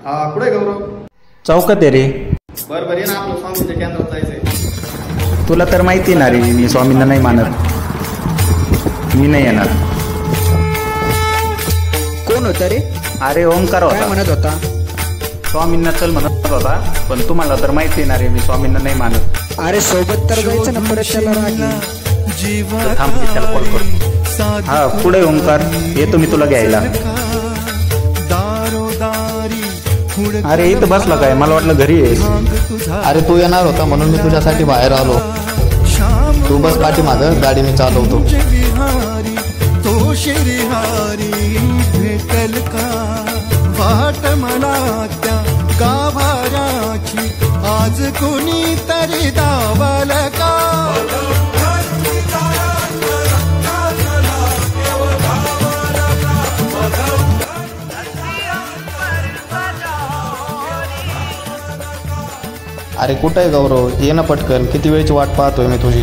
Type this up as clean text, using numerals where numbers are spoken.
हा कुठे गौरव? चौकात आहे रे. बरं ये ना, आपलं स्वामींच्या केंद्रात जायचंय. तुला तर माहिती ना रे, मी स्वामींना नाही मानत. मी नाही येणार. कोण होता रे? अरे ओंकार काय होता. म्हणत होता? स्वामींना चल म्हणत होता, पण तुम्हाला तर माहिती ना रे, मी स्वामींना नाही मानत. अरे सोबत तर जायचं ना, परत त्याला रागी. तर थांब मी त्याला कॉल करतो. हा पुढे ओंकार, येतो मी तुला घ्यायला. अरे इथं बसला काय? मला वाटलं घरी आहेस. अरे तू येणार होता म्हणून मी तुझ्यासाठी बाहेर आलो. तू बस पाठी माझं, गाडी मी चालवतो. तो शिरिहारी भेटल का वाट मला त्या गाभाऱ्याची, आज कोणी तरी दावल का. अरे कुठे आहे गौरव? ये ना पटकन, किती वेळची वाट पाहतोय मी तुझी.